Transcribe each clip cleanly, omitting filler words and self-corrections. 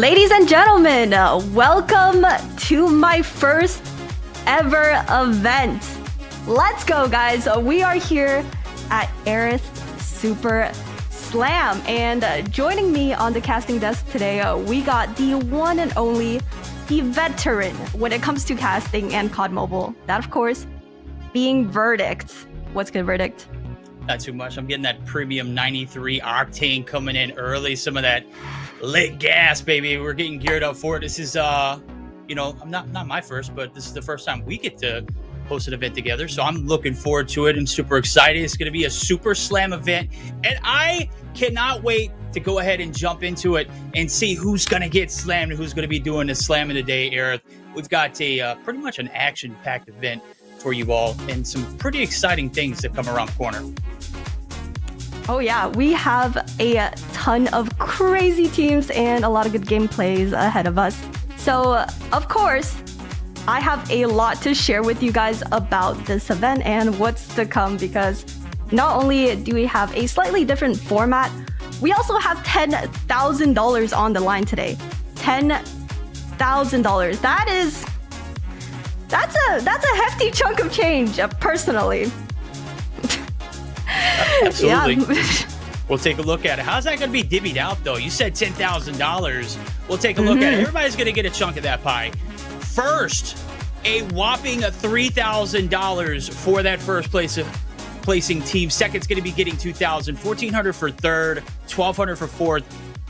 Ladies and gentlemen, welcome to my first ever event. Let's go, guys. We are here at Aerith SuperSlam, and joining me on the casting desk today, we got the one and only, the veteran when it comes to casting and COD Mobile. That, of course, being Verdict. What's good, Verdict? Not too much. I'm getting that premium 93 octane coming in early. Some of that lit gas, baby. We're getting geared up for it. This is, I'm not my first, but this is the first time we get to host an event together. So I'm looking forward to it. I'm super excited. It's going to be a SuperSlam event, and I cannot wait to go ahead and jump into it and see who's going to get slammed and who's going to be doing the slamming today, Aerith. We've got a pretty much an action-packed event for you all and some pretty exciting things that come around the corner. Oh yeah, we have a ton of crazy teams and a lot of good gameplays ahead of us. So, of course, I have a lot to share with you guys about this event and what's to come, because not only do we have a slightly different format, we also have $10,000 on the line today. $10,000. That's a hefty chunk of change, personally. Absolutely. Yeah. We'll take a look at it. How's that going to be divvied out, though? You said $10,000. We'll take a look at it. Everybody's going to get a chunk of that pie. First, a whopping $3,000 for that first placing team. Second's going to be getting $2,000, $1,400 for third, $1,200 for fourth,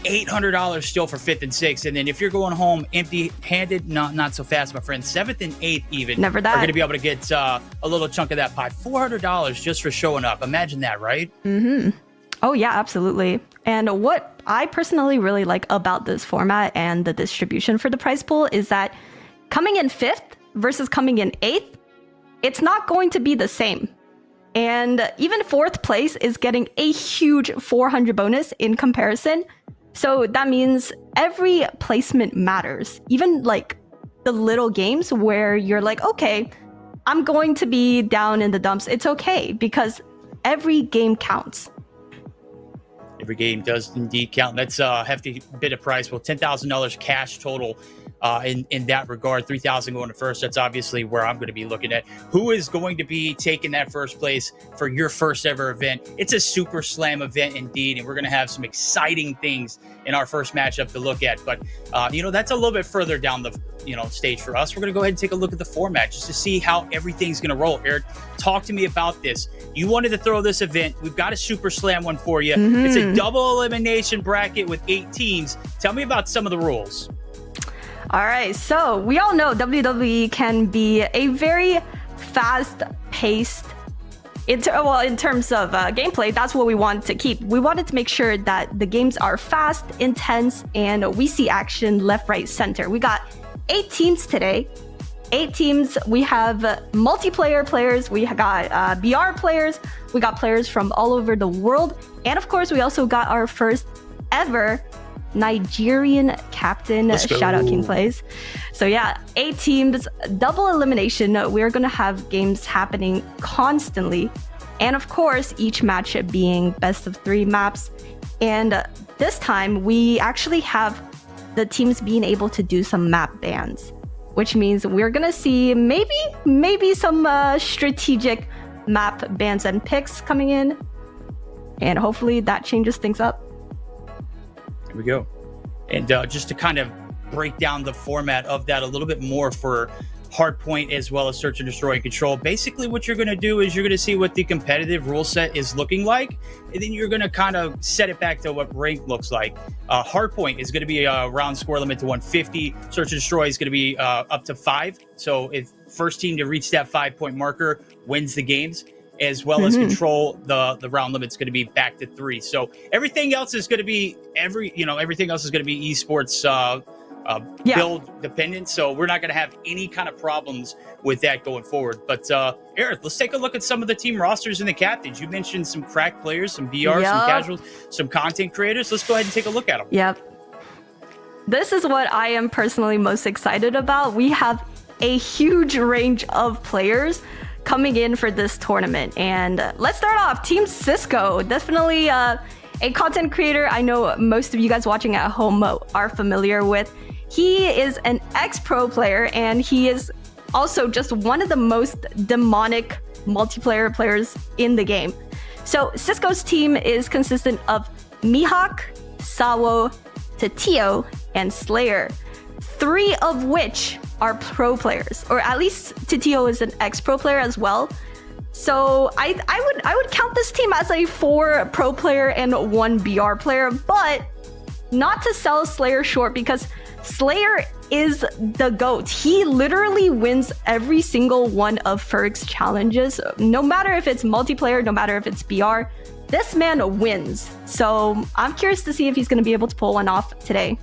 $800 still for fifth and sixth. And then if you're going home empty-handed, not so fast, my friend. Seventh and eighth even Never that. are going to be able to get a little chunk of that pie. $400 just for showing up. Imagine that, right? Mm-hmm. Oh yeah, absolutely. And what I personally really like about this format and the distribution for the prize pool is that coming in fifth versus coming in eighth, it's not going to be the same. And even fourth place is getting a huge 400 bonus in comparison. So that means every placement matters. Even like the little games where you're like, okay, I'm going to be down in the dumps. It's okay, because every game counts. Every game does indeed count. That's a hefty bit of price. Well, $10,000 cash total in that regard. $3,000 going to first. That's obviously where I'm going to be looking at. Who is going to be taking that first place for your first ever event? It's a SuperSlam event indeed, and we're going to have some exciting things in our first matchup to look at. But, that's a little bit further down the stage for us. We're going to go ahead and take a look at the format just to see how everything's going to roll. Eric, talk to me about this. You wanted to throw this event. We've got a SuperSlam one for you. Mm-hmm. It's a double elimination bracket with 8 teams. Tell me about some of the rules. All right, so we all know WWE can be a very fast-paced, in terms of gameplay. That's what we want to keep. We wanted to make sure that the games are fast, intense, and we see action left, right, center. We got 8 teams today. 8 teams. We have multiplayer players. We got BR players. We got players from all over the world. And of course, we also got our first ever Nigerian captain. Shout out King Plays. So yeah, 8 teams, double elimination. We're going to have games happening constantly. And of course, each match being best of 3 maps. And this time we actually have the teams being able to do some map bans, which means we're going to see maybe some strategic map bans and picks coming in. And hopefully that changes things up. Here we go. And just to kind of break down the format of that a little bit more for Hardpoint as well as Search and Destroy and Control. Basically, what you're going to do is you're going to see what the competitive rule set is looking like, and then you're going to kind of set it back to what rank looks like. Hardpoint is going to be a round score limit to 150. Search and Destroy is going to be up to 5. So if first team to reach that 5-point marker wins the games, as well as Control, the round limit's going to be back to 3. So everything else is going to be everything else is going to be esports build dependent. So we're not going to have any kind of problems with that going forward. But Aerith, let's take a look at some of the team rosters and the captains. You mentioned some crack players, some BRs, some casuals, some content creators. Let's go ahead and take a look at them. Yep. This is what I am personally most excited about. We have a huge range of players coming in for this tournament. And let's start off. Team Sisco, definitely a content creator I know most of you guys watching at home are familiar with. He is an ex-pro player, and he is also just one of the most demonic multiplayer players in the game. So Sisco's team is consistent of Mihawk, Sawo, Tatio, and Slayer, 3 of which are pro players, or at least Tatio is an ex-pro player as well. So I would count this team as a 4 pro player and 1 BR player, but not to sell Slayer short, because Slayer is the GOAT. He literally wins every single one of Ferg's challenges, no matter if it's multiplayer, no matter if it's BR. This man wins. So I'm curious to see if he's going to be able to pull one off today.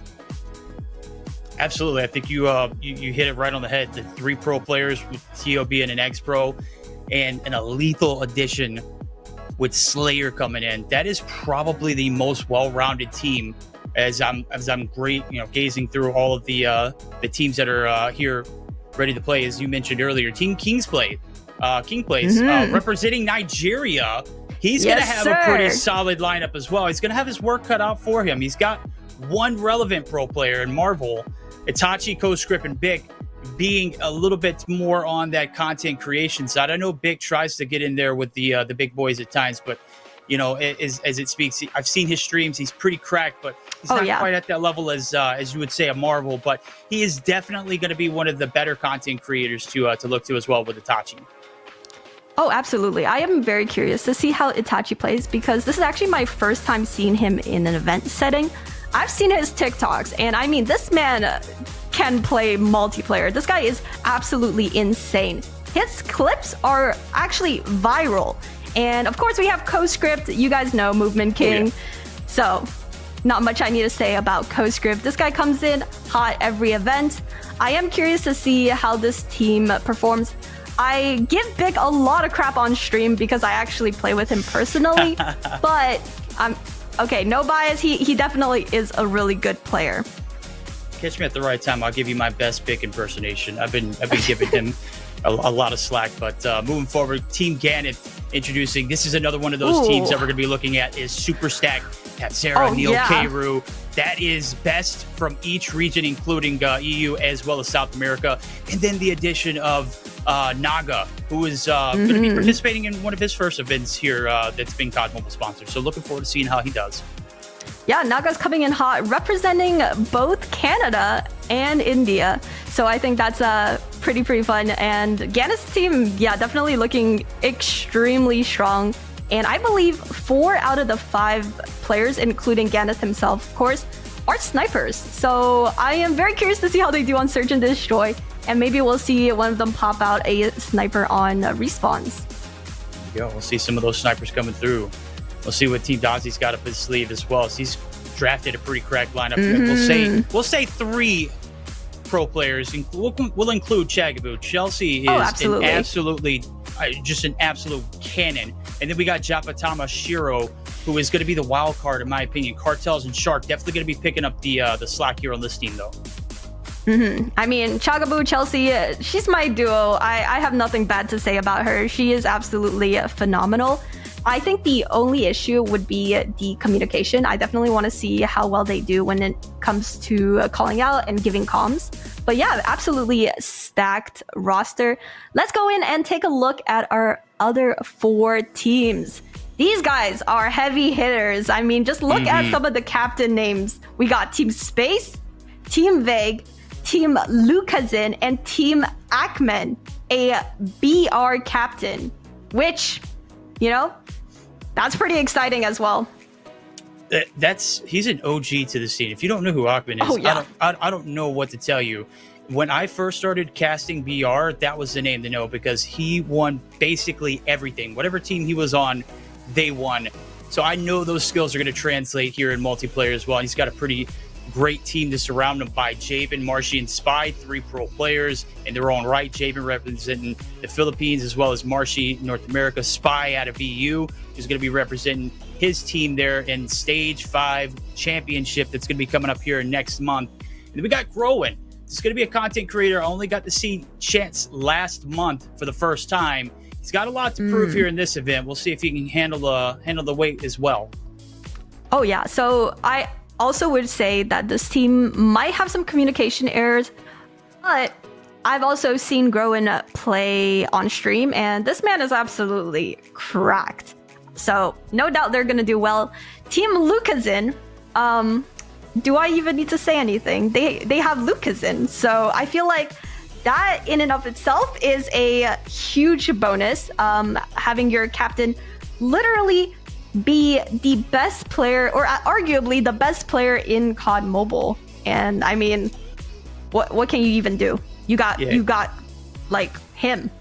Absolutely. I think you hit it right on the head. The 3 pro players, with Tio being an ex-pro, and a lethal addition with Slayer coming in. That is probably the most well-rounded team as I'm gazing through all of the teams that are here ready to play. As you mentioned earlier, Team King plays representing Nigeria. He's going to have a pretty solid lineup as well. He's going to have his work cut out for him. He's got 1 relevant pro player in Marvel, Itachi, Coscript, and Bic being a little bit more on that content creation side. I know Bic tries to get in there with the big boys at times, but as it speaks, I've seen his streams. He's pretty cracked, but he's not quite at that level as you would say a Marvel. But he is definitely going to be one of the better content creators to look to as well with Itachi. Oh, absolutely. I am very curious to see how Itachi plays, because this is actually my first time seeing him in an event setting. I've seen his TikToks, and I mean, this man can play multiplayer. This guy is absolutely insane. His clips are actually viral. And of course, we have Coscript. You guys know Movement King. Oh, yeah. So not much I need to say about Coscript. This guy comes in hot every event. I am curious to see how this team performs. I give Bic a lot of crap on stream because I actually play with him personally, but okay, no bias. He definitely is a really good player. Catch me at the right time. I'll give you my best Bic impersonation. I've been giving him a lot of slack, but moving forward, Team Ganyth introducing. This is another one of those teams that we're going to be looking at is Super Stack, Katsera, Neil Keiru. That is best from each region, including EU as well as South America. And then the addition of Naga, who is going to be participating in one of his first events here that's been COD Mobile sponsored. So looking forward to seeing how he does. Yeah, Naga's coming in hot, representing both Canada and India. So I think that's pretty fun. And Ganyth's team, definitely looking extremely strong. And I believe 4 out of the 5 players, including Ganyth himself, of course, are snipers. So I am very curious to see how they do on Search and Destroy. And maybe we'll see one of them pop out a sniper on respawns. Yeah, we'll see some of those snipers coming through. We'll see what Team Dozzy's got up his sleeve as well. So he's drafted a pretty cracked lineup. We'll say 3 pro players. We'll include Chagaboo. Chelsea is absolutely just an absolute cannon. And then we got Japatama Shiro, who is going to be the wild card in my opinion. Cartels and Shark definitely going to be picking up the slack here on this team though. I mean, Chagaboo, Chelsea, she's my duo. I have nothing bad to say about her. She is absolutely phenomenal. I think the only issue would be the communication. I definitely want to see how well they do when it comes to calling out and giving comms. But yeah, absolutely stacked roster. Let's go in and take a look at our other 4 teams. These guys are heavy hitters. I mean, just look at some of the captain names. We got Team Space, Team Vague, Team Lukazin, and Team Ackman, a BR captain, which, that's pretty exciting as well. He's an OG to the scene. If you don't know who Ackman is, I don't know what to tell you. When I first started casting BR, that was the name to know because he won basically everything. Whatever team he was on, they won. So I know those skills are going to translate here in multiplayer as well. He's got a pretty great team to surround him by. Jabin, Marshy, and Spy, 3 pro players in their own right. Jabin representing the Philippines as well as Marshy, North America. Spy out of EU, who's going to be representing his team there in Stage 5 Championship that's going to be coming up here next month. And then we got Growin. This is going to be a content creator. I only got to see Chance last month for the first time. He's got a lot to prove here in this event. We'll see if he can handle the weight as well. Oh yeah, so I also would say that this team might have some communication errors, but I've also seen Groen play on stream, and this man is absolutely cracked. So no doubt they're gonna do well. Team Lucazin, do I even need to say anything? They have Lucazin, so I feel like that in and of itself is a huge bonus. Having your captain literally be the best player, or arguably the best player in COD Mobile. And I mean, what can you even do? You got like him.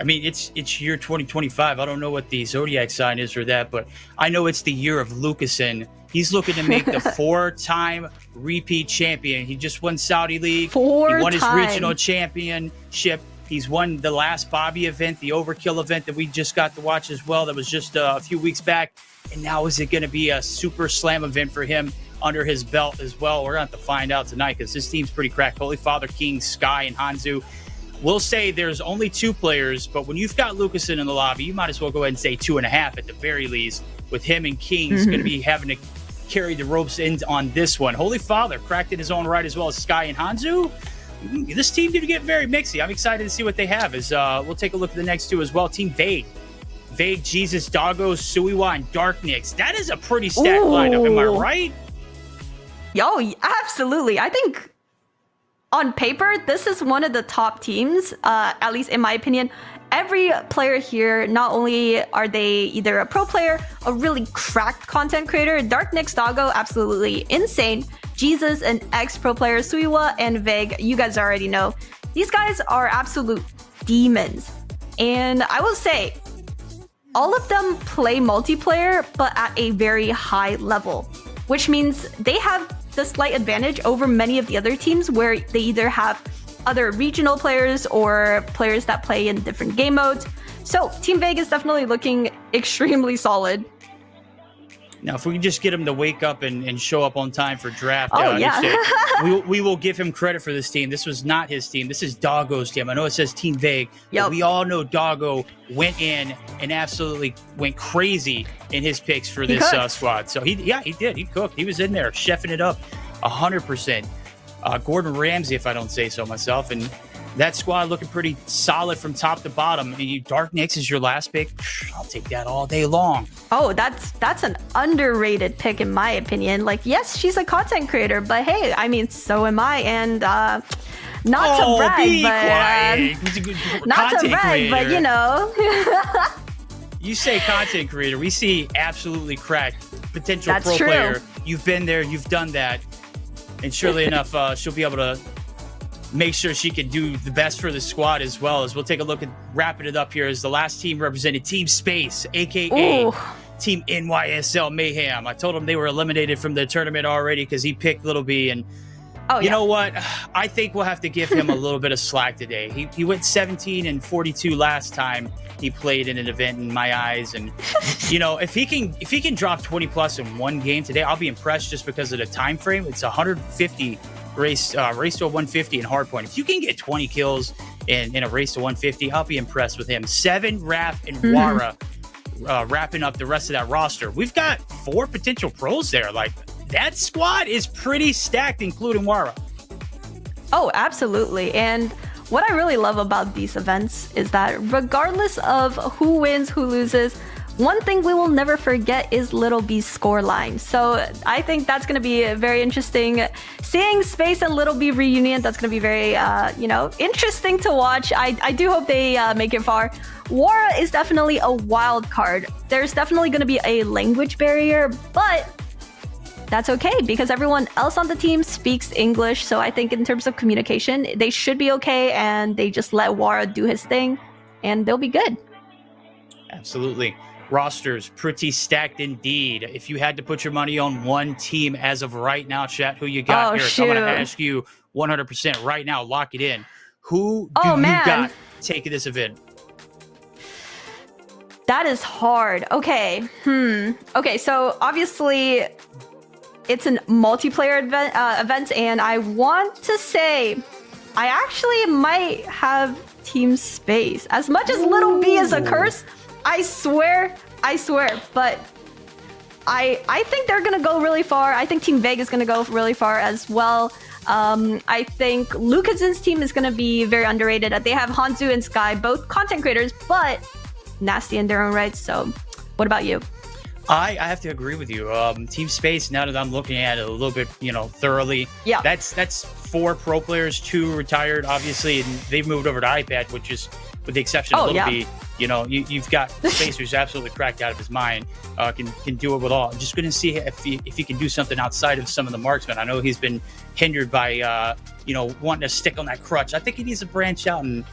I mean, it's year 2025. I don't know what the zodiac sign is or that, but I know it's the year of Lucasson. He's looking to make the 4-time repeat champion. He just won Saudi League. He won his regional championship. He's won the last Bobby event, the Overkill event that we just got to watch as well. That was just a few weeks back. And now is it going to be a SuperSlam event for him under his belt as well? We're going to have to find out tonight because this team's pretty cracked. Holy Father, King, Sky, and Hanzu. We'll say there's only 2 players, but when you've got Lucasson in the lobby, you might as well go ahead and say 2.5 at the very least, with him and King's going to be having to carry the ropes in on this one. Holy Father cracked in his own right, as well as Sky and Hanzu. This team going to get very mixy. I'm excited to see what they have. As we'll take a look at the next 2 as well. Team Vague, Jesus, Doggo, Suiwa, and Dark Nix. That is a pretty stacked lineup. Am I right? Yo, absolutely. I think on paper, this is one of the top teams, at least in my opinion. Every player here, not only are they either a pro player, a really cracked content creator, Dark Nix, Doggo, absolutely insane. Jesus, an ex-pro player, Suiwa, and Vague, you guys already know. These guys are absolute demons. And I will say, all of them play multiplayer, but at a very high level, which means they have the slight advantage over many of the other teams where they either have other regional players or players that play in different game modes. So Team Vague is definitely looking extremely solid. Now, if we can just get him to wake up and show up on time for draft, we will give him credit for this team. This was not his team. This is Doggo's team. I know it says Team Vague, but we all know Doggo went in and absolutely went crazy in his picks for this squad. So he did. He cooked. He was in there, chefing it up 100%. Gordon Ramsay, if I don't say so myself. And that squad looking pretty solid from top to bottom. And Dark Nix is your last pick. I'll take that all day long. Oh, that's an underrated pick in my opinion. Like, yes, she's a content creator, but hey, I mean, so am I. And not to brag, but not to brag, but you know. You say content creator, we see absolutely cracked potential That's pro true. player. You've been there, you've done that. And surely enough, she'll be able to make sure she can do the best for the squad as well. As we'll take a look at wrapping it up here as the last team represented Team Space, aka Team NYSL Mayhem. I told him they were eliminated from the tournament already because he picked Little B. And you know what? I think we'll have to give him a little bit of slack today. He went 17-42 last time he played in an event in my eyes. And you know, if he can drop 20 plus in one game today, I'll be impressed just because of the time frame. It's 150 race to 150 in hardpoint. If you can get 20 kills in a race to 150, I'll be impressed with him. 7, Raph, and Wara wrapping up the rest of that roster. We've got 4 potential pros there. Like, that squad is pretty stacked, including Wara. Oh, absolutely. And what I really love about these events is that regardless of who wins, who loses, one thing we will never forget is Little B's scoreline. So I think that's going to be very interesting. Seeing Space and Little B reunion, that's going to be very, interesting to watch. I do hope they make it far. Wara is definitely a wild card. There's definitely going to be a language barrier, but that's okay because everyone else on the team speaks English. So I think in terms of communication, they should be okay, and they just let Wara do his thing and they'll be good. Absolutely. Rosters pretty stacked indeed. If you had to put your money on one team as of right now, chat, who you got here? So I'm going to ask you 100% right now. Lock it in. Who do you got taking this event? That is hard. Okay. Okay, so obviously it's a multiplayer event, and I want to say I actually might have Team Space. As much as Little B is a curse, I swear, but I think they're gonna go really far. I think Team Vega is gonna go really far as well. I think Lucasen's team is gonna be very underrated. They have Hanzu and Sky, both content creators, but nasty in their own right. So, what about you? I have to agree with you. Team Space, now that I'm looking at it a little bit, thoroughly, yeah, that's 4 pro players, 2 retired, obviously, and they've moved over to iPad, which is, with the exception of Little B, you've got Space who's absolutely cracked out of his mind, can do it with all. I'm just going to see if he can do something outside of some of the marksmen. I know he's been hindered by, wanting to stick on that crutch. I think he needs to branch out and,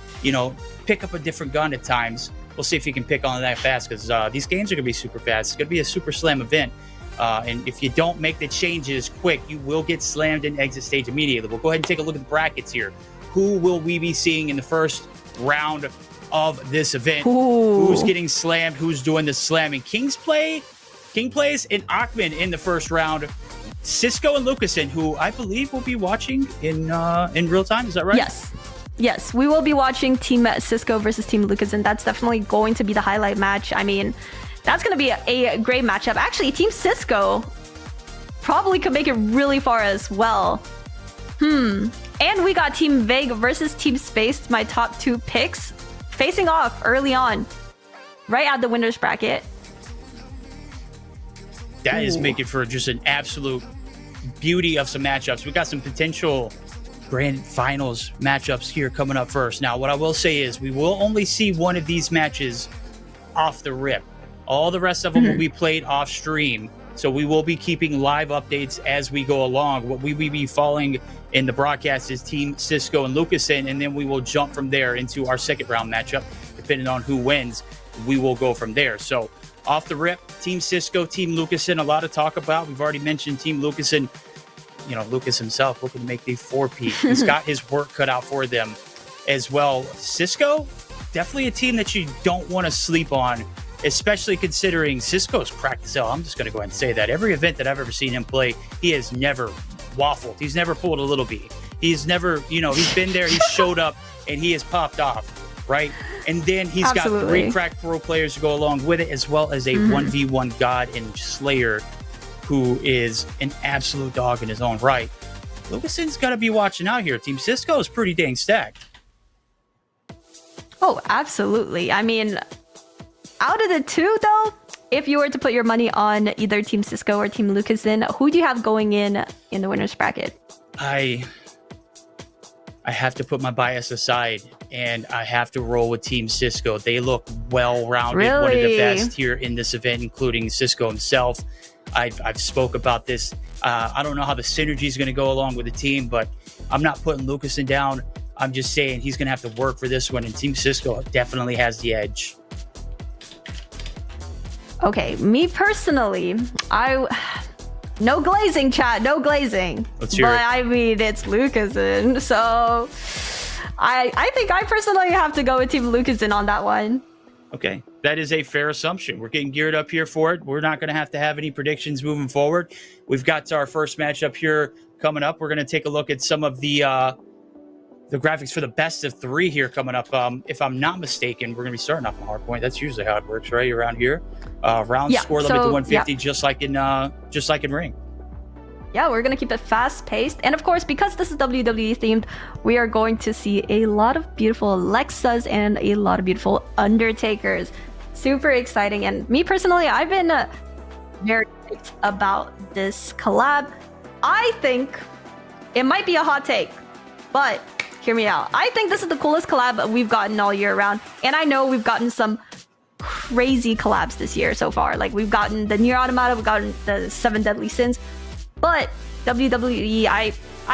pick up a different gun at times. We'll see if he can pick on that fast, because these games are going to be super fast. It's going to be a SuperSlam event. And if you don't make the changes quick, you will get slammed in exit stage immediately. We'll go ahead and take a look at the brackets here. Who will we be seeing in the first round of this event? Ooh. Who's getting slammed? Who's doing the slamming? King plays and Achman in the first round. Sisco and Lucasen, who I believe will be watching in real time. Is that right? Yes, we will be watching Team Sisco versus Team Lucas, and that's definitely going to be the highlight match. I mean, that's going to be a great matchup. Actually, Team Sisco probably could make it really far as well. And we got Team Vega versus Team Space, my top 2 picks, facing off early on, right at the winners bracket. That is making for just an absolute beauty of some matchups. We got some potential grand finals matchups here coming up first. Now, what I will say is we will only see one of these matches off the rip. All the rest of them will be played off stream. So we will be keeping live updates as we go along. What we will be following in the broadcast is Team Sisco and Lucasen, and then we will jump from there into our second round matchup. Depending on who wins, we will go from there. So off the rip, Team Sisco, Team Lucasen, a lot to talk about. We've already mentioned Team Lucasen. Lucas himself looking to make the 4P. He's got his work cut out for them as well. Sisco, definitely a team that you don't want to sleep on, especially considering Sisco's cracked as hell. I'm just going to go ahead and say that. Every event that I've ever seen him play, he has never waffled. He's never pulled a Little B. He's never, he's been there, he's showed up, and he has popped off, right? And then he's got 3 cracked pro players to go along with it, as well as a 1v1 god and Slayer, who is an absolute dog in his own right. Lucasen's got to be watching out here. Team Sisco is pretty dang stacked. Oh, absolutely. I mean, out of the 2, though, if you were to put your money on either Team Sisco or Team Lucasen, who do you have going in the winner's bracket? I have to put my bias aside, and I have to roll with Team Sisco. They look well-rounded, one of the best here in this event, including Sisco himself. I've spoke about this. I don't know how the synergy is going to go along with the team, but I'm not putting Lucasen down. I'm just saying he's going to have to work for this one, and Team Sisco definitely has the edge. Okay, me personally, no glazing, chat, no glazing. Let's hear it. I mean, it's Lucasen, so I think I personally have to go with Team Lucasen on that one. Okay, that is a fair assumption. We're getting geared up here for it. We're not going to have any predictions moving forward. We've got our first matchup here coming up. We're going to take a look at some of the graphics for the best of 3 here coming up. If I'm not mistaken, we're going to be starting off on hardpoint. That's usually how it works, right? Around here, round score limit to 150, just like in Ring. Yeah, we're going to keep it fast-paced. And of course, because this is WWE themed, we are going to see a lot of beautiful Alexas and a lot of beautiful Undertakers. Super exciting. And me personally, I've been very hyped about this collab. I think it might be a hot take, but hear me out. I think this is the coolest collab we've gotten all year round. And I know we've gotten some crazy collabs this year so far. Like, we've gotten the Nier Automata, we've gotten the 7 Deadly Sins. But WWE, I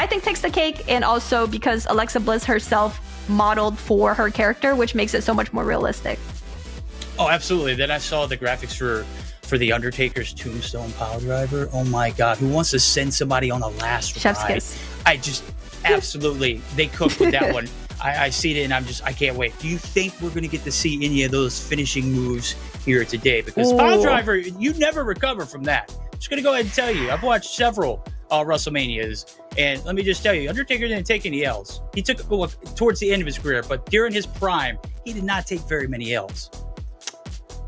think, takes the cake, and also because Alexa Bliss herself modeled for her character, which makes it so much more realistic. Oh, absolutely. Then I saw the graphics for the Undertaker's Tombstone Power Driver. Oh my God, who wants to send somebody on a last Chef's ride? kiss. I just absolutely, they cooked with that one. I see it, and I can't wait. Do you think we're going to get to see any of those finishing moves here today? Because Power Driver, you never recover from that. Just going to go ahead and tell you, I've watched several WrestleManias, and let me just tell you, Undertaker didn't take any L's. He took towards the end of his career, but during his prime, he did not take very many L's.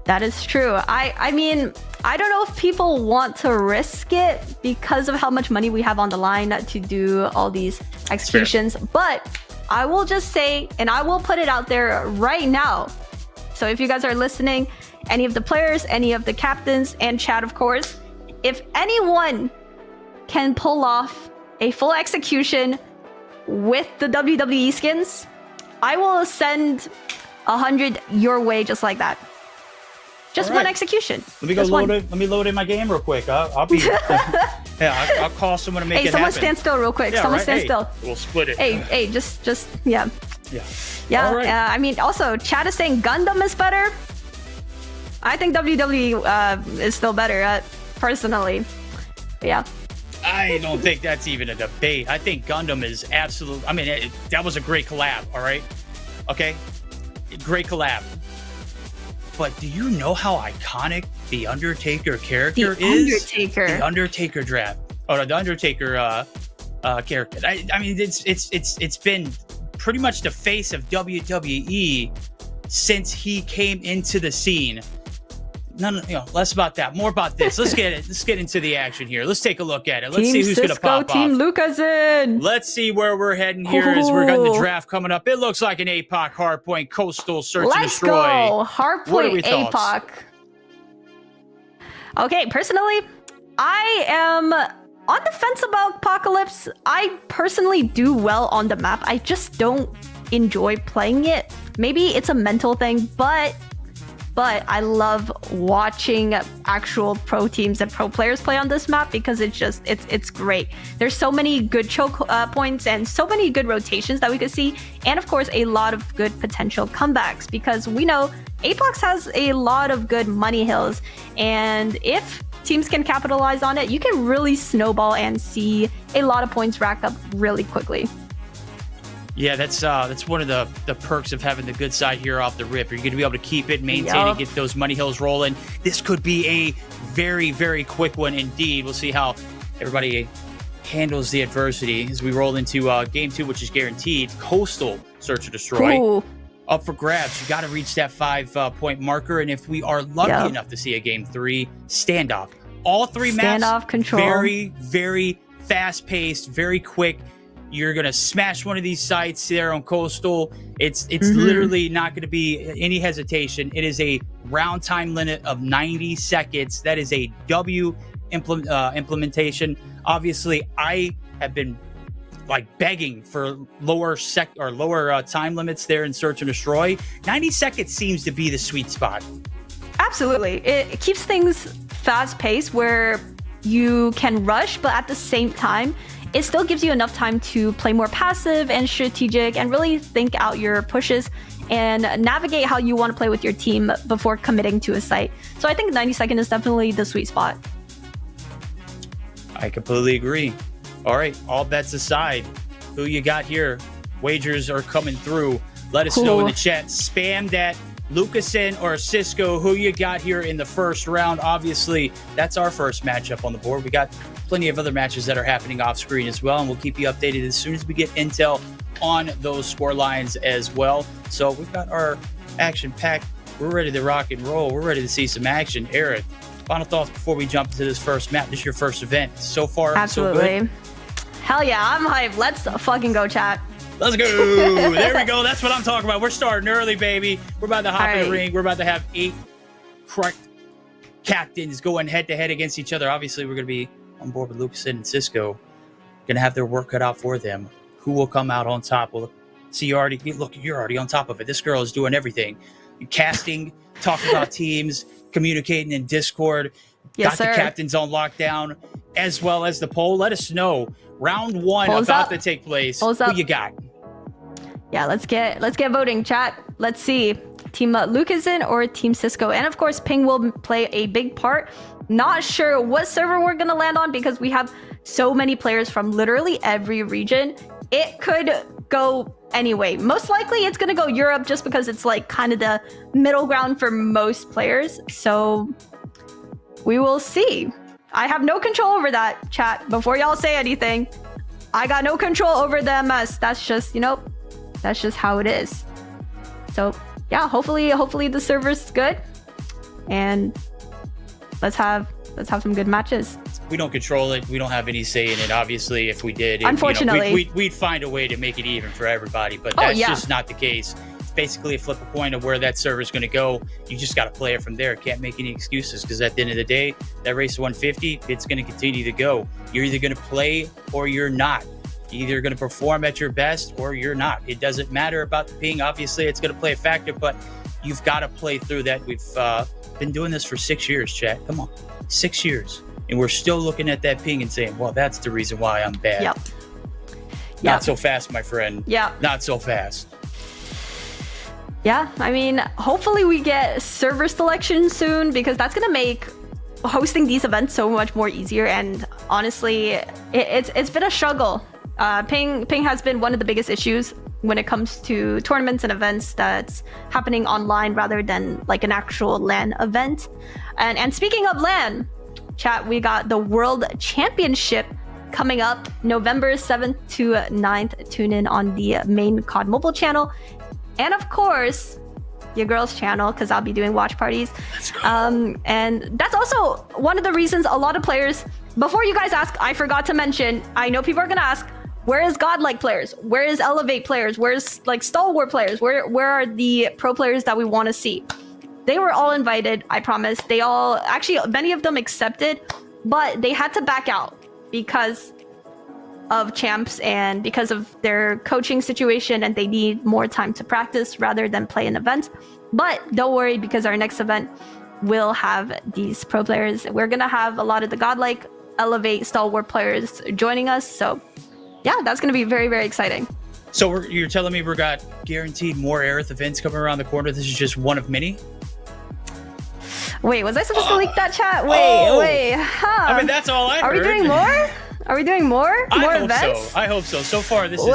That is true. I mean, I don't know if people want to risk it because of how much money we have on the line to do all these executions, but I will just say, and I will put it out there right now. So if you guys are listening, any of the players, any of the captains, and chat, of course, if anyone can pull off a full execution with the WWE skins, I will send 100 your way just like that. Just one execution. Let me go load it. Let me load in my game real quick. I'll be. Yeah, I'll call someone to make it happen. Hey, someone stand still real quick. Yeah, someone stand still. We'll split it. Hey, just yeah. Yeah. All right. I mean, also, chat is saying Gundam is better. I think WWE is still better, personally. But yeah. I don't think that's even a debate. I think Gundam is absolute. I mean, that was a great collab. All right. Okay. Great collab. But do you know how iconic the Undertaker character is? The Undertaker draft. Oh, the Undertaker character. I mean, it's been pretty much the face of WWE since he came into the scene. Less about that, more about this. Let's get into the action here. Let's take a look at it. Let's see who's gonna pop Team off. Lucas in. Let's see where we're heading here as we're getting the draft coming up. It looks like an APOC Hardpoint Coastal Search and Destroy. Let's go, Hardpoint APOC. Okay, personally, I am on the fence about Apocalypse. I personally do well on the map. I just don't enjoy playing it. Maybe it's a mental thing, but I love watching actual pro teams and pro players play on this map because it's great. There's so many good choke points and so many good rotations that we could see, and of course a lot of good potential comebacks because we know Apex has a lot of good money hills, and if teams can capitalize on it, you can really snowball and see a lot of points rack up really quickly. Yeah, that's one of the perks of having the good side here off the rip. You're going to be able to keep it, maintain it, get those money hills rolling. This could be a very, very quick one indeed. We'll see how everybody handles the adversity as we roll into game 2, which is guaranteed. Coastal Search and Destroy. Ooh. Up for grabs. You got to reach that 5-point marker, and if we are lucky enough to see a game 3, standoff. All 3 maps, standoff control. Very, very fast-paced, very quick. You're going to smash one of these sites there on Coastal. It's literally not going to be any hesitation. It is a round time limit of 90 seconds. That is a W implementation. Obviously, I have been begging for lower time limits there in Search and Destroy. 90 seconds seems to be the sweet spot. Absolutely. It keeps things fast paced where you can rush, but at the same time, it still gives you enough time to play more passive and strategic and really think out your pushes and navigate how you want to play with your team before committing to a site. So I think 90 seconds is definitely the sweet spot. I completely agree. All right, all bets aside, who you got here? Wagers are coming through. Let us know in the chat. Spam that Lucasen or Sisco, who you got here in the first round. Obviously, that's our first matchup on the board. We got plenty of other matches that are happening off screen as well, and we'll keep you updated as soon as we get intel on those score lines as well. So we've got our action packed. We're ready to rock and roll. We're ready to see some action. Aerith, final thoughts before we jump into this first map. This is your first event. So far, absolutely. So good. Hell yeah, I'm hyped. Let's fucking go, chat. Let's go. There we go. That's what I'm talking about. We're starting early, baby. We're about to hop in the ring. We're about to have 8 correct captains going head-to-head against each other. Obviously, we're going to be on board with Lucasen and Sisco. Going to have their work cut out for them. Who will come out on top? Well, see, you're already on top of it. This girl is doing everything. Casting, talking about teams, communicating in Discord. Yes, got the captains on lockdown, as well as the poll. Let us know. Round 1 about to take place. Who you got? Yeah, let's get voting, chat. Let's see. Team Lucasen or Team Sisco. And of course, ping will play a big part. Not sure what server we're going to land on because we have so many players from literally every region. It could go anyway. Most likely it's going to go Europe just because it's kind of the middle ground for most players. So we will see. I have no control over that, chat. Before y'all say anything, I got no control over the MS. That's just, that's just how it is. So yeah, hopefully the server's good. and let's have some good matches. We don't control it. We don't have any say in it. Obviously, if we did, unfortunately, we'd find a way to make it even for everybody. But that's just not the case. It's basically a flip a coin of where that server is going to go. You just got to play it from there. Can't make any excuses, because at the end of the day, that race to 150, it's going to continue to go. You're either going to play or you're not. You're either going to perform at your best or you're not. It doesn't matter about the ping. Obviously, it's going to play a factor, but you've got to play through that. We've been doing this for 6 years, chat. Come on, 6 years. And we're still looking at that ping and saying, well, that's the reason why I'm bad. Yep. Not so fast, my friend. Yeah. Not so fast. Yeah, I mean, hopefully we get server selection soon, because that's going to make hosting these events so much more easier. And honestly, it's been a struggle. Ping has been one of the biggest issues when it comes to tournaments and events that's happening online rather than like an actual LAN event. And speaking of LAN, chat, we got the World Championship coming up November 7th to 9th. Tune in on the main COD Mobile channel. And of course, your girls' channel, because I'll be doing watch parties. Let's go. And that's also one of the reasons a lot of players, before you guys ask, I forgot to mention, I know people are going to ask, where is Godlike players? Where is Elevate players? Where's like Stalwart players? Where are the pro players that we want to see? They were all invited, I promise. They all, actually, many of them accepted, but they had to back out because of champs and because of their coaching situation, and they need more time to practice rather than play an event. But don't worry, because our next event will have these pro players. We're going to have a lot of the Godlike, Elevate, Stalwart players joining us. So yeah, that's going to be very, very exciting. So you're telling me we got guaranteed more Aerith events coming around the corner? This is just one of many? Wait, was I supposed to leak that chat? Wait. Huh. I mean, that's all I heard. Are we doing more? Are we doing more? More events? I hope so. So far, this is,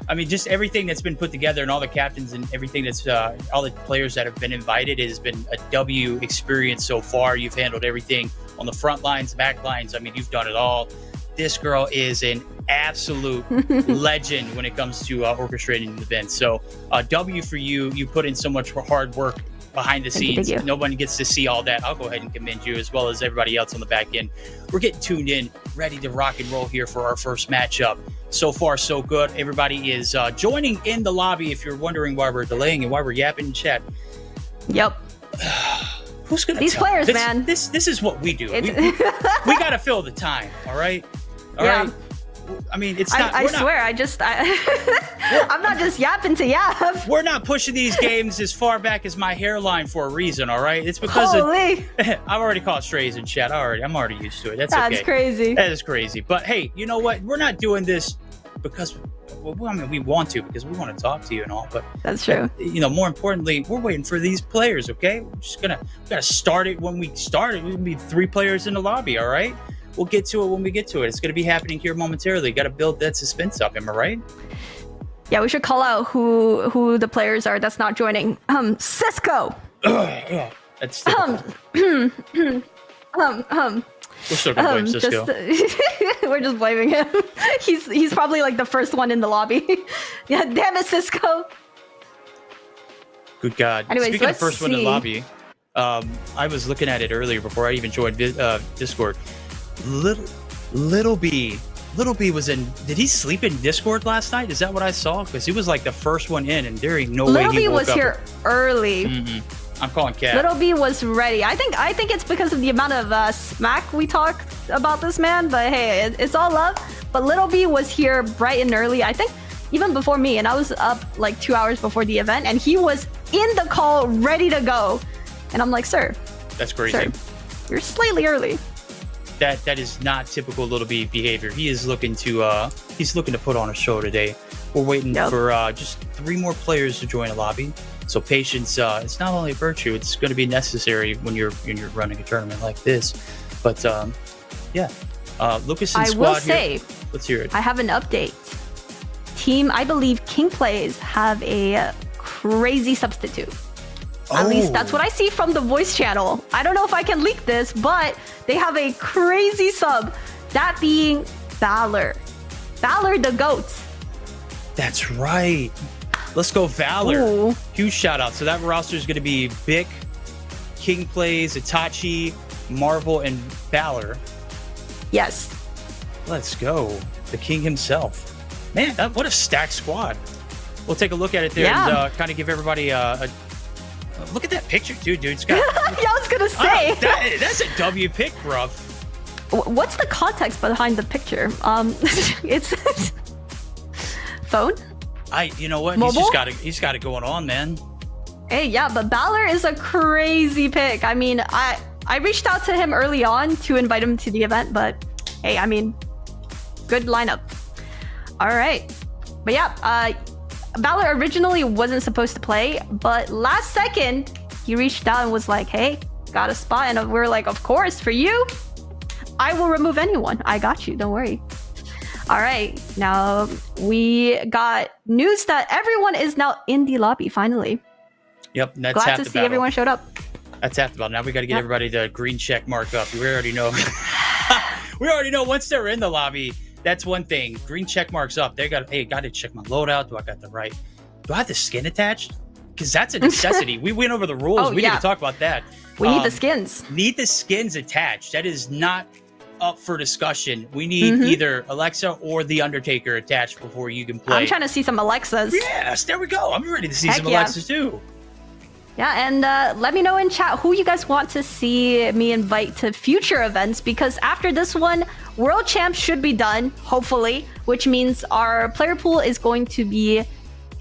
I mean, just everything that's been put together and all the captains and everything that's, all the players that have been invited, it has been a W experience so far. You've handled everything on the front lines, back lines. I mean, you've done it all. This girl is an absolute legend when it comes to orchestrating events. So W for you. You put in so much hard work behind the scenes. Nobody gets to see all that. I'll go ahead and commend you, as well as everybody else on the back end. We're getting tuned in, ready to rock and roll here for our first matchup. So far, so good. Everybody is joining in the lobby. If you're wondering why we're delaying and why we're yapping in chat. Yep. Who's gonna these tell? players, man? This is what we do. We gotta fill the time. All right. All right. I mean, it's not. I swear, I'm not just yapping to yap. We're not pushing these games as far back as my hairline for a reason. All right, it's because I've already caught strays in chat. I'm already used to it. That's okay. Crazy. That is crazy. But hey, you know what? We're not doing this because I mean, we want to, because we want to talk to you and all. But that's true. You know, more importantly, we're waiting for these players. Okay, we're just we gotta start it when we start it. We're gonna be 3 players in the lobby. All right. We'll get to it when we get to it. It's going to be happening here momentarily. Got to build that suspense up. Am I right? Yeah, we should call out who the players are that's not joining. Sisco. That's we're still gonna blame Sisco. We're just blaming him. He's probably like the first one in the lobby. Yeah, damn it, Sisco. Good God. Anyways, speaking of first one in the lobby, I was looking at it earlier before I even joined Discord. Little B was in. Did he sleep in Discord last night? Is that what I saw? Because he was like the first one in, and there ain't no way he woke up. Little B was here early. I'm calling cat. Little B was ready. I think it's because of the amount of smack we talked about this man. But hey, it's all love. But Little B was here bright and early. I think even before me, and I was up like 2 hours before the event, and he was in the call ready to go. And I'm like, sir, that's crazy. Sir, you're slightly early. That is not typical Little B behavior. He is looking to put on a show today. We're waiting for just 3 more players to join the lobby. So patience, it's not only a virtue, it's going to be necessary when you're running a tournament like this. But yeah, Lucas and squad. I will say, let's hear it. I have an update. Team, I believe King Plays have a crazy substitute. At least that's what I see from the voice channel. I don't know if I can leak this, but they have a crazy sub. That being Valor. Valor the GOAT. That's right. Let's go Valor. Ooh. Huge shout out. So that roster is going to be Bick, King plays Itachi, Marvel, and Balor. Yes. Let's go. The King himself. Man, what a stacked squad. We'll take a look at it there and kind of give everybody a look at that picture too, dude. It's got, yeah, I was gonna say that's a W pick, bro. What's the context behind the picture? It's phone. You know what? Mobile? He's got it going on, man. Hey, yeah, but Balor is a crazy pick. I mean, I reached out to him early on to invite him to the event, but hey, I mean, good lineup. All right, but yeah, Balor originally wasn't supposed to play, but last second he reached out and was like, "Hey, got a spot," and we're like, "Of course, for you, I will remove anyone. I got you. Don't worry." All right, now we got news that everyone is now in the lobby finally. Yep, that's glad half to the see battle. everyone showed up. That's half the battle. Now we got to get everybody the green check mark up. We already know. We already know once they're in the lobby. That's one thing. Green check marks up. They got. Hey, got to check my loadout. Do I got the right? Do I have the skin attached? Because that's a necessity. We went over the rules. We need to talk about that. We need the skins. Need the skins attached. That is not up for discussion. We need either Alexa or the Undertaker attached before you can play. I'm trying to see some Alexas. Yes, there we go. I'm ready to see some Alexas too. Yeah, and let me know in chat who you guys want to see me invite to future events, because after this one, World Champs should be done, hopefully, which means our player pool is going to be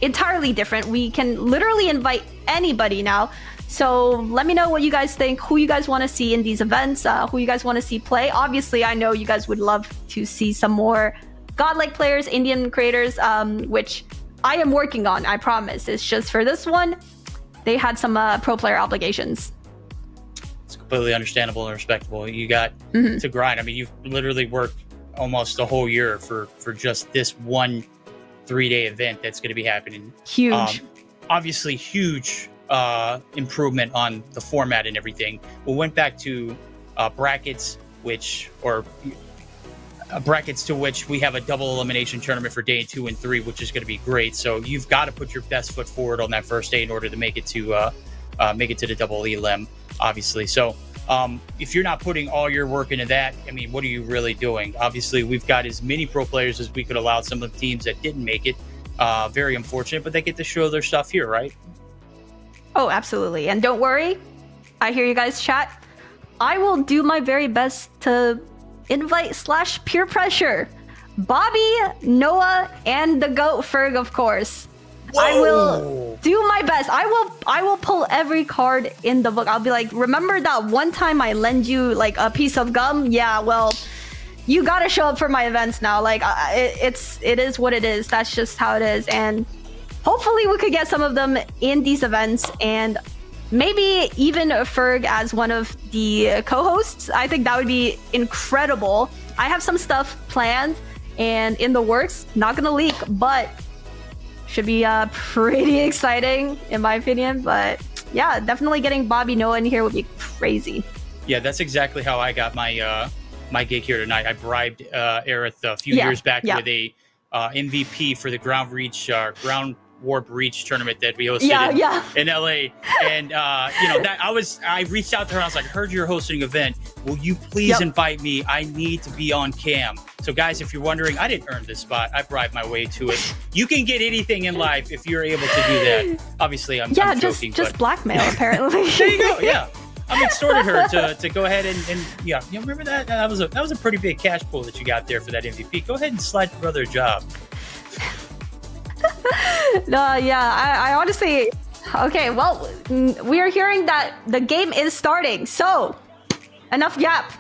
entirely different. We can literally invite anybody now. So let me know what you guys think, who you guys want to see in these events, who you guys want to see play. Obviously, I know you guys would love to see some more godlike players, Indian creators, which I am working on, I promise. It's just for this one, they had some pro player obligations. It's completely understandable and respectable. You got to grind. I mean, you've literally worked almost a whole year for just this one 3-day event that's going to be happening. Huge. Obviously, huge improvement on the format and everything. We went back to brackets, brackets to which we have a double elimination tournament for day 2 and 3, which is going to be great. So you've got to put your best foot forward on that first day in order to make it to the double elim, obviously. So if you're not putting all your work into that, I mean, what are you really doing? Obviously, we've got as many pro players as we could allow. Some of the teams that didn't make it, very unfortunate, but they get to show their stuff here, right? Oh, absolutely. And don't worry, I hear you guys chat. I will do my very best to invite / peer pressure Bobby, Noah, and the GOAT Ferg, of course. Whoa. I will do my best. I will pull every card in the book. I'll be like, remember that one time I lend you like a piece of gum? Yeah, well, you gotta show up for my events now. Like, it is what it is. That's just how it is. And hopefully we could get some of them in these events, and maybe even Ferg as one of the co-hosts. I think that would be incredible. I have some stuff planned and in the works. Not gonna leak, but should be pretty exciting in my opinion. But yeah, definitely getting Bobby Noah in here would be crazy. Yeah, that's exactly how I got my my gig here tonight. I bribed Aerith a few years back with a MVP for the ground warp reach tournament that we hosted in LA. And that I reached out to her and I was like, I heard you're hosting an event. Will you please invite me? I need to be on cam. So guys, if you're wondering, I didn't earn this spot. I bribed my way to it. You can get anything in life if you're able to do that. Obviously, I'm joking. Just blackmail, apparently. There you go. Yeah. I extorted her to go ahead and you remember that? That was a pretty big cash pool that you got there for that MVP. Go ahead and slide your brother a job. I honestly... Okay, well, we are hearing that the game is starting. So, enough yap.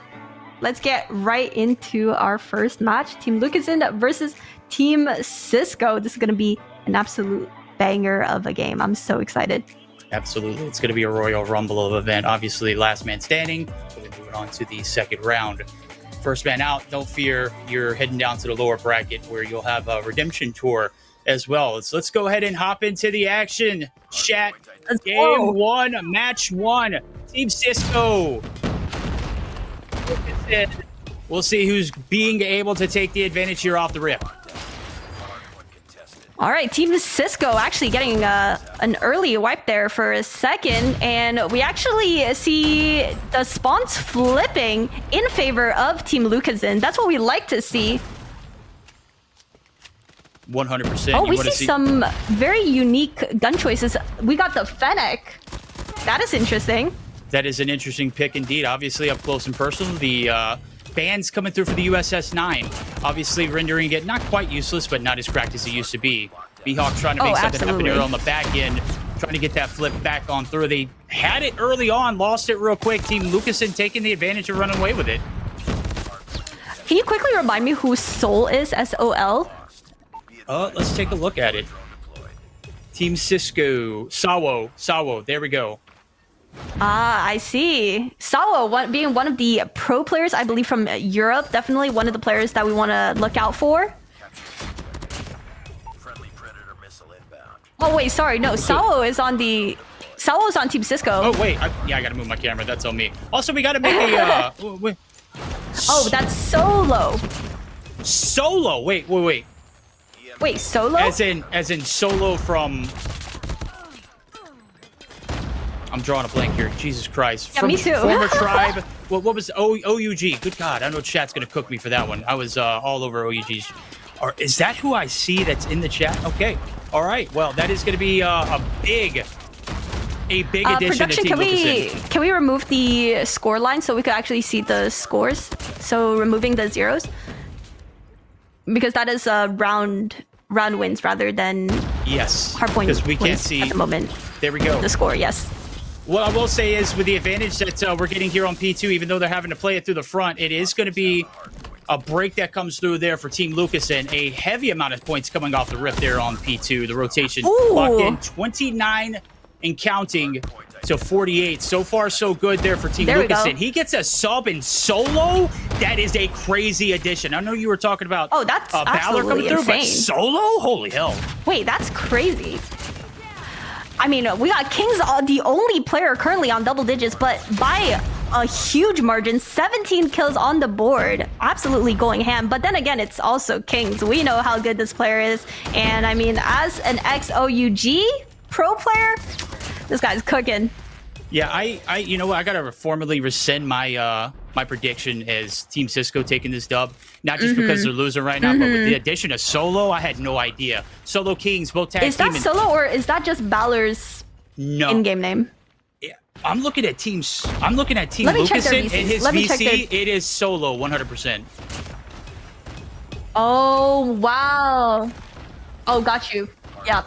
Let's get right into our first match. Team Lucasen versus Team Sisco. This is going to be an absolute banger of a game. I'm so excited. Absolutely. It's going to be a Royal Rumble of event. Obviously, last man standing. So we're moving on to the second round. First man out, don't fear. You're heading down to the lower bracket where you'll have a redemption tour as well. So let's go ahead and hop into the action. Chat. Game 1, match 1. Team Sisco. We'll see who's being able to take the advantage here off the rip. All right, Team Sisco actually getting an early wipe there for a second, and we actually see the spawns flipping in favor of Team Lucasen. That's what we like to see. 100%. Oh, we see some very unique gun choices. We got the Fennec. That is interesting. That is an interesting pick indeed. Obviously, up close and personal, the bands coming through for the USS-9. Obviously, rendering it not quite useless, but not as cracked as it used to be. B-Hawk trying to make something happen here on the back end, trying to get that flip back on through. They had it early on, lost it real quick. Team Lucasen taking the advantage of running away with it. Can you quickly remind me who Sol is? S-O-L? Let's take a look at it. Team Sisco, Sawo. There we go. Ah, I see. Sawo being one of the pro players, I believe, from Europe. Definitely one of the players that we want to look out for. Oh, wait, sorry. No, Sawo's on Team Sisco. Oh, wait. I got to move my camera. That's on me. Also, we got to make a... Oh, that's Solo. Solo. Wait. Wait, Solo? As in Solo from... I'm drawing a blank here. Jesus Christ. Yeah, from me too. Former tribe. What was OUG? Good God. I know chat's going to cook me for that one. I was all over OUG's. Is that who I see that's in the chat? Okay. All right. Well, that is going to be a big addition to Team Lucasen. Can we remove the score line so we could actually see the scores? So removing the zeros? Because that is round wins rather than hardpoint because we can't see at the moment. There we go. The score, yes. What I will say is, with the advantage that we're getting here on P2, even though they're having to play it through the front, it is going to be a break that comes through there for Team Lucasen. A heavy amount of points coming off the rip there on P2. The rotation locked in 29 and counting to 48. So far, so good there for Team Lucasen. He gets a sub in Solo. That is a crazy addition. I know you were talking about that's Balor coming through, insane. but Solo? Holy hell. Wait, that's crazy. I mean, we got King's the only player currently on double digits, but by a huge margin, 17 kills on the board. Absolutely going ham. But then again, it's also King's. We know how good this player is. And I mean, as an ex-OUG pro player, this guy's cooking. Yeah, I you know what? I gotta formally rescind my my prediction as Team Sisco taking this dub. Not just because they're losing right now, but with the addition of Solo, I had no idea. Solo Kings, both tag team. Is that Solo or is that just Balor's in-game name? Yeah, I'm looking at Team Lucasen and his VC. It is Solo 100%. Oh wow! Oh, got you. Yeah.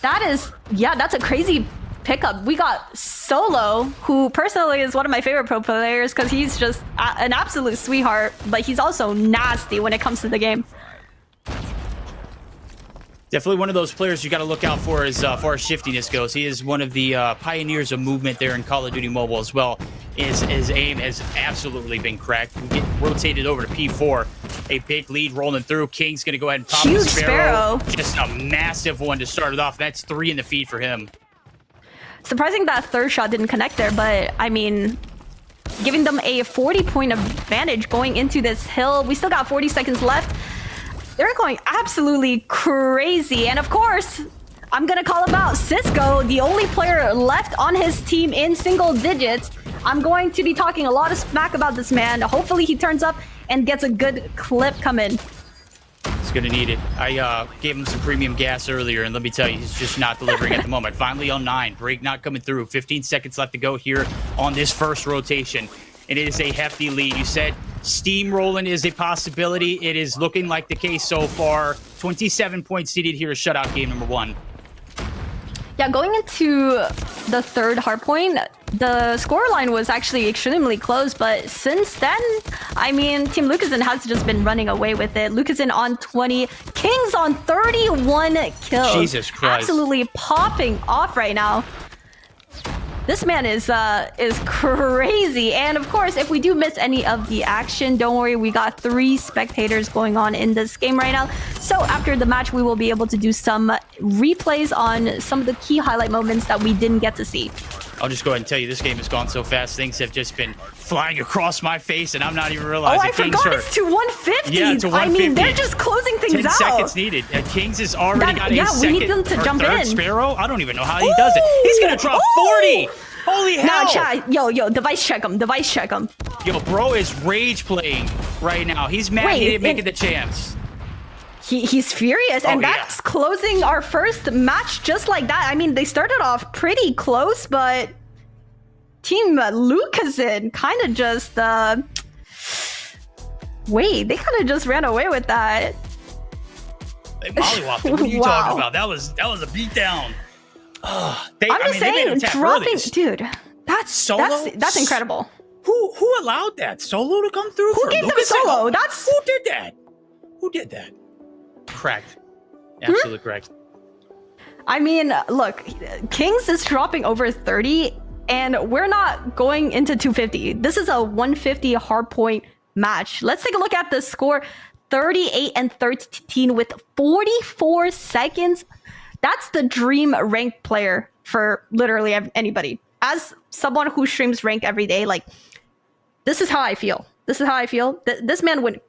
That's a crazy pickup. We got Solo, who personally is one of my favorite pro players because he's just an absolute sweetheart, but he's also nasty when it comes to the game. Definitely one of those players you got to look out for as far as shiftiness goes. He is one of the pioneers of movement there in Call of Duty Mobile as well. His aim has absolutely been cracked. We get rotated over to P4. A big lead rolling through. King's going to go ahead and pop the Sparrow. Just a massive one to start it off. That's 3 in the feed for him. Surprising that third shot didn't connect there, but I mean, giving them a 40-point advantage going into this hill. We still got 40 seconds left. They're going absolutely crazy. And of course, I'm going to call him out. Sisco, the only player left on his team in single digits. I'm going to be talking a lot of smack about this man. Hopefully he turns up and gets a good clip coming. He's going to need it. I gave him some premium gas earlier, and let me tell you, he's just not delivering at the moment. Finally on 9. Break not coming through. 15 seconds left to go here on this first rotation. And it is a hefty lead. You said steamrolling is a possibility. It is looking like the case so far. 27 points seeded here, shutout game number 1. Yeah, going into the third hardpoint, the scoreline was actually extremely close, but since then, I mean, Team Lucasen has just been running away with it. Lucasen on 20, Kings on 31 kills. Jesus Christ. Absolutely popping off right now. This man is crazy. And of course, if we do miss any of the action, don't worry, we got 3 spectators going on in this game right now. So after the match, we will be able to do some replays on some of the key highlight moments that we didn't get to see. I'll just go ahead and tell you, this game has gone so fast. Things have just been flying across my face, and I'm not even realizing. Oh, I forgot it's to 150. Yeah, to 150. I mean, they're just closing things 10 out. seconds needed. Kings has already got a second we need them to or jump third in. Sparrow. I don't even know how he does it. He's going to drop 40. Holy hell. Now, chat. Yo, device check him. Device check him. Yo, bro is rage playing right now. He's mad he didn't make it the champs. He's furious, and that's closing our first match just like that. I mean, they started off pretty close, but Team Lucasen kind of just they kind of just ran away with that. They mollywopped it. What are you talking about? That was a beatdown. I'm just saying, dropping, dude. That's incredible. Who allowed that solo to come through? Who gave them solo? Who did that? Who did that? Correct. Absolutely correct. I mean, look, Kings is dropping over 30, and we're not going into 250. This is a 150 hardpoint match. Let's take a look at the score. 38 and 13 with 44 seconds. That's the dream ranked player for literally anybody. As someone who streams rank every day, like, this is how I feel. This is how I feel. This man would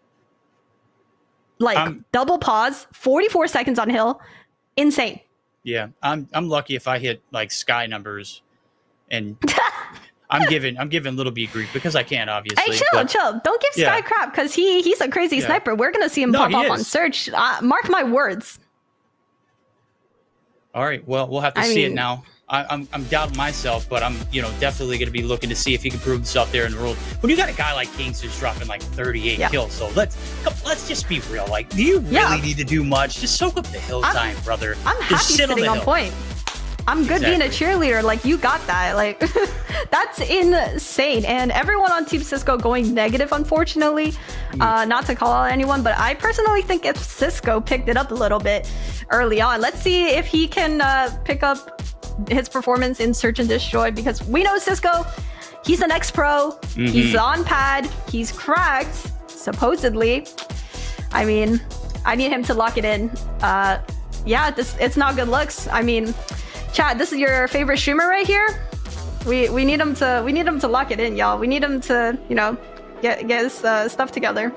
double pause, 44 seconds on hill. Insane. Yeah, I'm lucky if I hit like sky numbers, and I'm giving Little B grief because I can, obviously. Hey, chill. Don't give Sky crap, because he's a crazy sniper. We're gonna see him pop off on search. Mark my words. All right, well, we'll have to see it now. I'm doubting myself, but I'm definitely going to be looking to see if he can prove himself there in the world. When you got a guy like Kings who's dropping like 38 kills, so let's just be real. Like, do you really need to do much? Just soak up the hill time, brother. I'm happy sitting on point. I'm good being a cheerleader. Like, you got that. Like, that's insane. And everyone on Team Sisco going negative, unfortunately. Not to call out anyone, but I personally think if Sisco picked it up a little bit early on, let's see if he can pick up his performance in Search and Destroy, because we know Sisco, he's an ex-pro. He's on pad. He's cracked, supposedly. I mean, I need him to lock it in. It's not good looks. I mean, chat, this is your favorite streamer right here. We need him to lock it in, y'all. We need him to, get his stuff together.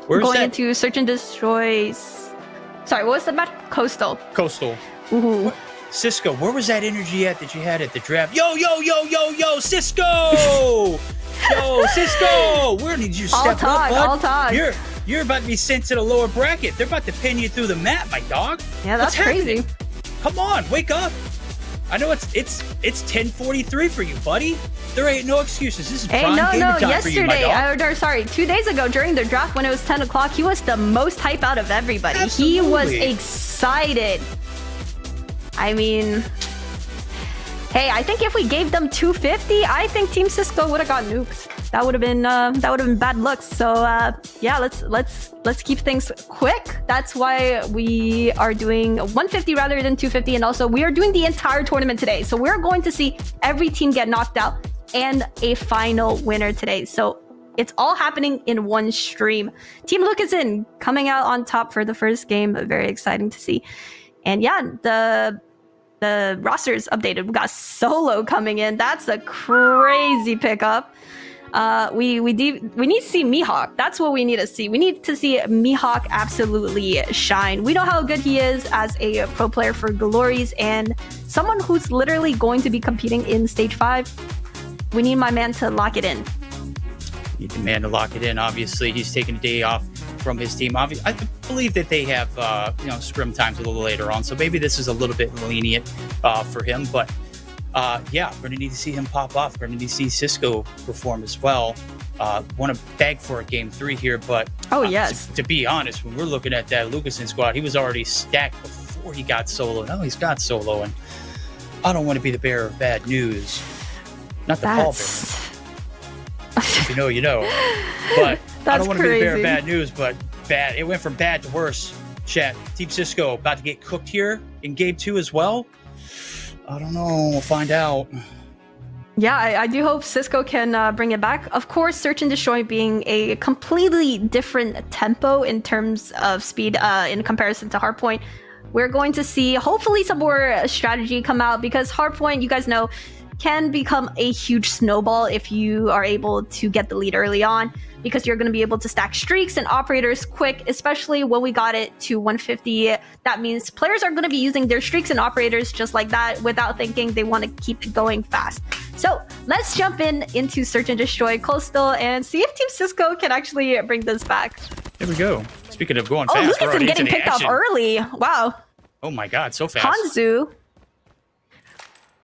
Where's going that? into Search and Destroy. Sorry, what was the map? Coastal. Ooh. Sisco, where was that energy at that you had at the draft? Yo, Sisco! Yo, Sisco! Where did you step up, bud? All talk. You're about to be sent to the lower bracket. They're about to pin you through the map, my dog. Yeah, that's crazy. Come on, wake up. I know it's 10:43 for you, buddy. There ain't no excuses. This is prime gamer time for you, my dog. 2 days ago during the draft when it was 10 o'clock, he was the most hype out of everybody. Absolutely. He was excited. I mean, hey, I think if we gave them 250, I think Team Sisco would have got nuked. That would have been bad looks. So let's keep things quick. That's why we are doing 150 rather than 250, and also we are doing the entire tournament today. So we're going to see every team get knocked out and a final winner today. So it's all happening in one stream. Team Lucasen coming out on top for the first game. Very exciting to see. And yeah, the roster's updated. We got Solo coming in. That's a crazy pickup. We need to see Mihawk. That's what we need to see. We need to see Mihawk absolutely shine. We know how good he is as a pro player for Glories and someone who's literally going to be competing in Stage 5. We need my man to lock it in. Need the man to lock it in. Obviously, he's taking a day off from his team. I believe that they have scrim times a little later on, so maybe this is a little bit lenient for him. But we're gonna need to see him pop off. We're gonna need to see Sisco perform as well. Want to beg for a game 3 here, but to be honest, when we're looking at that Lucasen squad, he was already stacked before he got solo. Now he's got solo, and I don't want to be the bearer of bad news. Not the pallbearer. If you know, you know. But I don't want to be the bearer of bad news, but bad. It went from bad to worse. Chat. Team Sisco about to get cooked here in game 2 as well. I don't know. We'll find out. Yeah, I do hope Sisco can bring it back. Of course, Search and Destroy being a completely different tempo in terms of speed in comparison to Hardpoint. We're going to see hopefully some more strategy come out because Hardpoint, you guys know, can become a huge snowball if you are able to get the lead early on, because you're going to be able to stack streaks and operators quick, especially when we got it to 150. That means players are going to be using their streaks and operators just like that without thinking. They want to keep it going fast. So let's jump into Search and Destroy Coastal and see if Team Sisco can actually bring this back. There we go. Speaking of going Oh, fast, we're Lucas already getting into the picked off action. early. Wow. Oh my God, so fast. Hanzu